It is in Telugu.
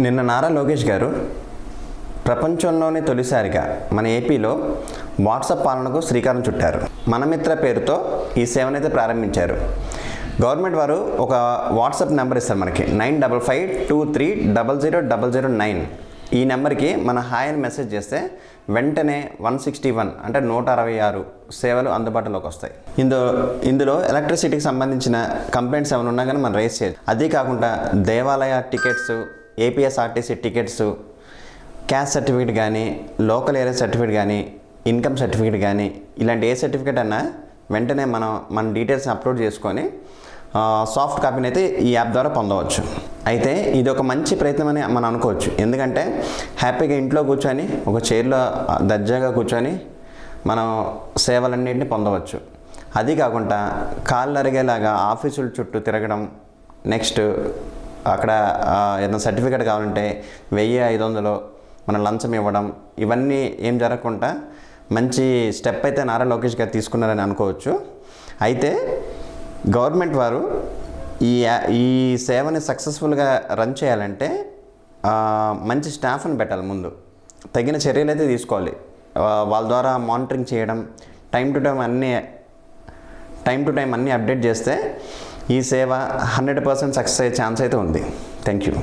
నిన్న నారా లోకేష్ గారు ప్రపంచంలోనే తొలిసారిగా మన ఏపీలో వాట్సాప్ పాలనకు శ్రీకారం చుట్టారు. మనమిత్ర పేరుతో ఈ సేవనైతే ప్రారంభించారు. గవర్నమెంట్ వారు ఒక వాట్సాప్ నెంబర్ ఇస్తారు మనకి 9552300009. ఈ నెంబర్కి మన హాయ్ అని మెసేజ్ చేస్తే వెంటనే 161 అంటే 166 సేవలు అందుబాటులోకి వస్తాయి. ఇందులో ఎలక్ట్రిసిటీకి సంబంధించిన కంప్లైంట్స్ ఏమైనా ఉన్నా కానీ మనం రైజ్ చేయొచ్చు. అదే కాకుండా దేవాలయ tickets, APSRTC tickets, caste certificate కానీ, లోకల్ ఏరియా సర్టిఫికేట్ కానీ, ఇన్కమ్ సర్టిఫికేట్ కానీ, ఇలాంటి ఏ సర్టిఫికేట్ అన్నా వెంటనే మన డీటెయిల్స్ని అప్లోడ్ చేసుకొని సాఫ్ట్ కాపీని అయితే ఈ యాప్ ద్వారా పొందవచ్చు. అయితే ఇది ఒక మంచి ప్రయత్నం అని మనం అనుకోవచ్చు. ఎందుకంటే హ్యాపీగా ఇంట్లో కూర్చొని ఒక చైర్లో దర్జాగా కూర్చొని మనం సేవలన్నింటినీ పొందవచ్చు. అది కాకుండా కాళ్ళు అరిగేలాగా ఆఫీసుల చుట్టూ తిరగడం, నెక్స్ట్ అక్కడ ఏదైనా సర్టిఫికేట్ కావాలంటే 1500 మన లంచం ఇవ్వడం, ఇవన్నీ ఏం జరగకుండా మంచి స్టెప్ అయితే నారా లోకేష్ గారు తీసుకున్నారని అనుకోవచ్చు. అయితే గవర్నమెంట్ వారు ఈ సేవని సక్సెస్ఫుల్గా రన్ చేయాలంటే మంచి స్టాఫ్ని పెట్టాలి. ముందు తగిన చర్యలు అయితే తీసుకోవాలి. వాళ్ళ ద్వారా మానిటరింగ్ చేయడం, టైం టు టైం అన్నీ అప్డేట్ చేస్తే ఈ సేవ 100% సక్సెస్ అయ్యే ఛాన్స్ అయితే ఉంది. Thank you.